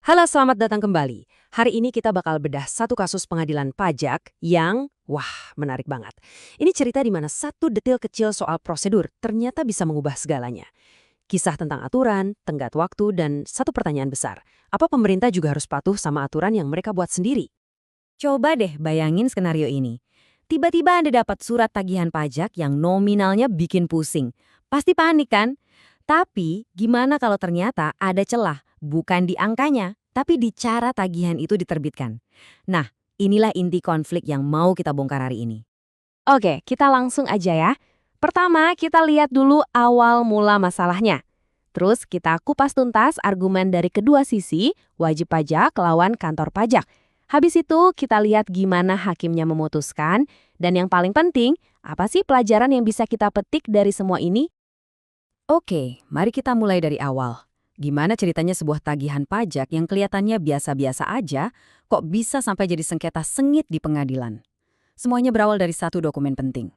Halo, selamat datang kembali. Hari ini kita bakal bedah satu kasus pengadilan pajak yang, menarik banget. Ini cerita di mana satu detail kecil soal prosedur ternyata bisa mengubah segalanya. Kisah tentang aturan, tenggat waktu, dan satu pertanyaan besar. Apa pemerintah juga harus patuh sama aturan yang mereka buat sendiri? Coba deh bayangin skenario ini. Tiba-tiba Anda dapat surat tagihan pajak yang nominalnya bikin pusing. Pasti panik kan? Tapi gimana kalau ternyata ada celah, bukan di angkanya, tapi di cara tagihan itu diterbitkan. Nah, inilah inti konflik yang mau kita bongkar hari ini. Oke, kita langsung aja ya. Pertama, kita lihat dulu awal mula masalahnya. Terus kita kupas tuntas argumen dari kedua sisi, wajib pajak lawan kantor pajak. Habis itu kita lihat gimana hakimnya memutuskan, dan yang paling penting, apa sih pelajaran yang bisa kita petik dari semua ini? Oke, mari kita mulai dari awal. Gimana ceritanya sebuah tagihan pajak yang kelihatannya biasa-biasa aja, kok bisa sampai jadi sengketa sengit di pengadilan? Semuanya berawal dari satu dokumen penting.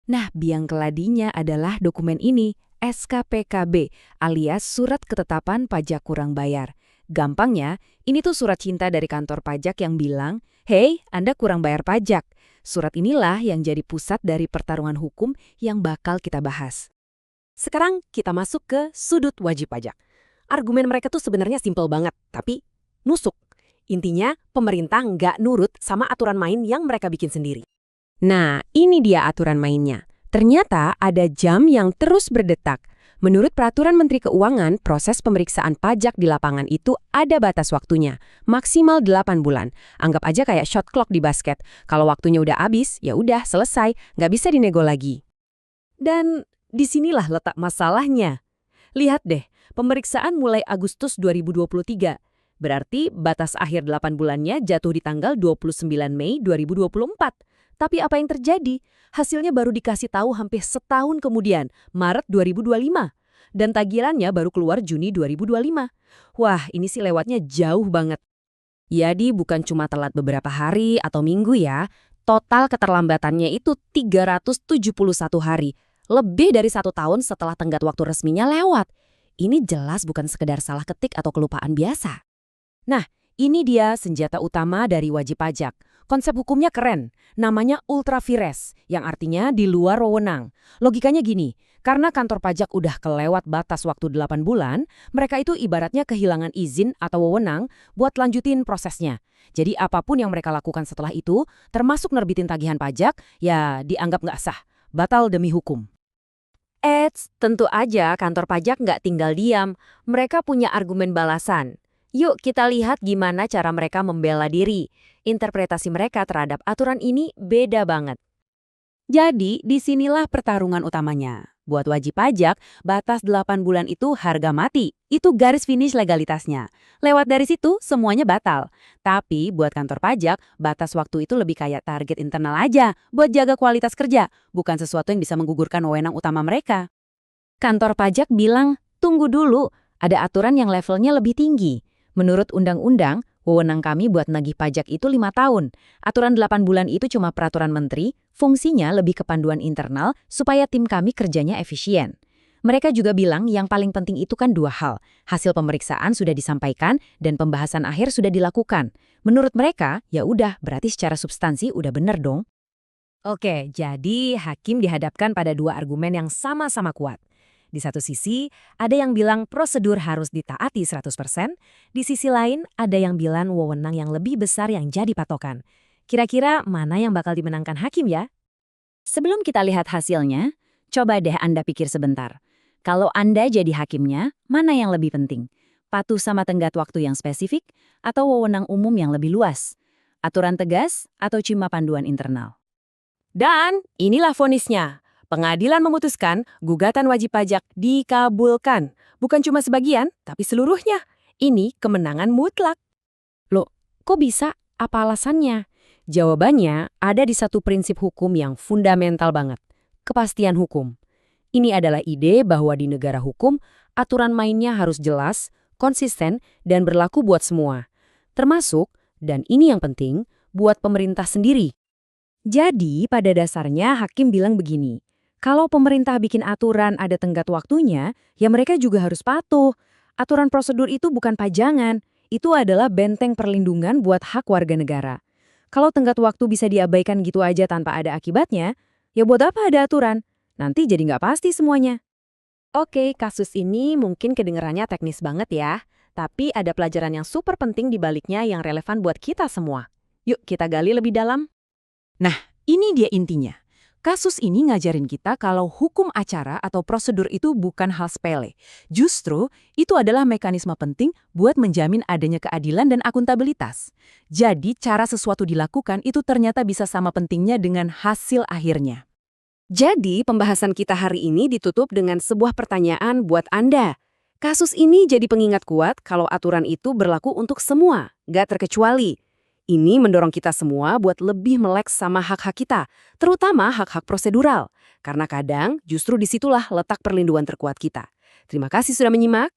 Nah, biang keladinya adalah dokumen ini, SKPKB, alias Surat Ketetapan Pajak Kurang Bayar. Gampangnya, ini tuh surat cinta dari kantor pajak yang bilang, "Hey, Anda kurang bayar pajak." Surat inilah yang jadi pusat dari pertarungan hukum yang bakal kita bahas. Sekarang kita masuk ke sudut wajib pajak. Argumen mereka tuh sebenarnya simpel banget, tapi nusuk. Intinya, pemerintah nggak nurut sama aturan main yang mereka bikin sendiri. Nah, ini dia aturan mainnya. Ternyata ada jam yang terus berdetak. Menurut Peraturan Menteri Keuangan, proses pemeriksaan pajak di lapangan itu ada batas waktunya, maksimal 8 bulan. Anggap aja kayak shot clock di basket. Kalau waktunya udah habis, ya udah selesai, nggak bisa dinego lagi. Dan disinilah letak masalahnya. Lihat deh, pemeriksaan mulai Agustus 2023. Berarti batas akhir 8 bulannya jatuh di tanggal 29 Mei 2024. Tapi apa yang terjadi? Hasilnya baru dikasih tahu hampir setahun kemudian, Maret 2025. Dan tagihannya baru keluar Juni 2025. Wah, ini sih lewatnya jauh banget. Jadi bukan cuma telat beberapa hari atau minggu ya. Total keterlambatannya itu 371 hari. Lebih dari 1 tahun setelah tenggat waktu resminya lewat. Ini jelas bukan sekedar salah ketik atau kelupaan biasa. Nah, ini dia senjata utama dari wajib pajak. Konsep hukumnya keren, namanya ultra vires, yang artinya di luar wewenang. Logikanya gini, karena kantor pajak udah kelewat batas waktu 8 bulan, mereka itu ibaratnya kehilangan izin atau wewenang buat lanjutin prosesnya. Jadi apapun yang mereka lakukan setelah itu, termasuk nerbitin tagihan pajak, ya dianggap nggak sah, batal demi hukum. Tentu aja kantor pajak nggak tinggal diam, mereka punya argumen balasan. Yuk kita lihat gimana cara mereka membela diri. Interpretasi mereka terhadap aturan ini beda banget. Jadi, disinilah pertarungan utamanya. Buat wajib pajak, batas 8 bulan itu harga mati. Itu garis finish legalitasnya. Lewat dari situ, semuanya batal. Tapi buat kantor pajak, batas waktu itu lebih kayak target internal aja, buat jaga kualitas kerja, bukan sesuatu yang bisa menggugurkan wewenang utama mereka. Kantor pajak bilang, tunggu dulu, ada aturan yang levelnya lebih tinggi. Menurut undang-undang, wewenang kami buat nagih pajak itu 5 tahun. Aturan 8 bulan itu cuma peraturan menteri, fungsinya lebih ke panduan internal supaya tim kami kerjanya efisien. Mereka juga bilang yang paling penting itu kan 2 hal. Hasil pemeriksaan sudah disampaikan dan pembahasan akhir sudah dilakukan. Menurut mereka, ya udah berarti secara substansi udah bener dong. Oke, jadi hakim dihadapkan pada 2 argumen yang sama-sama kuat. Di satu sisi, ada yang bilang prosedur harus ditaati 100%, di sisi lain ada yang bilang wewenang yang lebih besar yang jadi patokan. Kira-kira mana yang bakal dimenangkan hakim ya? Sebelum kita lihat hasilnya, coba deh Anda pikir sebentar. Kalau Anda jadi hakimnya, mana yang lebih penting? Patuh sama tenggat waktu yang spesifik atau wewenang umum yang lebih luas? Aturan tegas atau cuma panduan internal? Dan inilah vonisnya. Pengadilan memutuskan gugatan wajib pajak dikabulkan. Bukan cuma sebagian, tapi seluruhnya. Ini kemenangan mutlak. Loh, kok bisa? Apa alasannya? Jawabannya ada di satu prinsip hukum yang fundamental banget. Kepastian hukum. Ini adalah ide bahwa di negara hukum, aturan mainnya harus jelas, konsisten, dan berlaku buat semua. Termasuk, dan ini yang penting, buat pemerintah sendiri. Jadi, pada dasarnya hakim bilang begini. Kalau pemerintah bikin aturan ada tenggat waktunya, ya mereka juga harus patuh. Aturan prosedur itu bukan pajangan. itu adalah benteng perlindungan buat hak warga negara. Kalau tenggat waktu bisa diabaikan gitu aja tanpa ada akibatnya, ya buat apa ada aturan? Nanti jadi nggak pasti semuanya. Oke, kasus ini mungkin kedengarannya teknis banget ya, tapi ada pelajaran yang super penting di baliknya yang relevan buat kita semua. Yuk kita gali lebih dalam. Ini dia intinya. Kasus ini ngajarin kita kalau hukum acara atau prosedur itu bukan hal sepele. Justru, itu adalah mekanisme penting buat menjamin adanya keadilan dan akuntabilitas. Jadi, cara sesuatu dilakukan itu ternyata bisa sama pentingnya dengan hasil akhirnya. Jadi, pembahasan kita hari ini ditutup dengan sebuah pertanyaan buat Anda. Kasus ini jadi pengingat kuat kalau aturan itu berlaku untuk semua, nggak terkecuali. Ini mendorong kita semua buat lebih melek sama hak-hak kita, terutama hak-hak prosedural. Karena kadang justru disitulah letak perlindungan terkuat kita. Terima kasih sudah menyimak.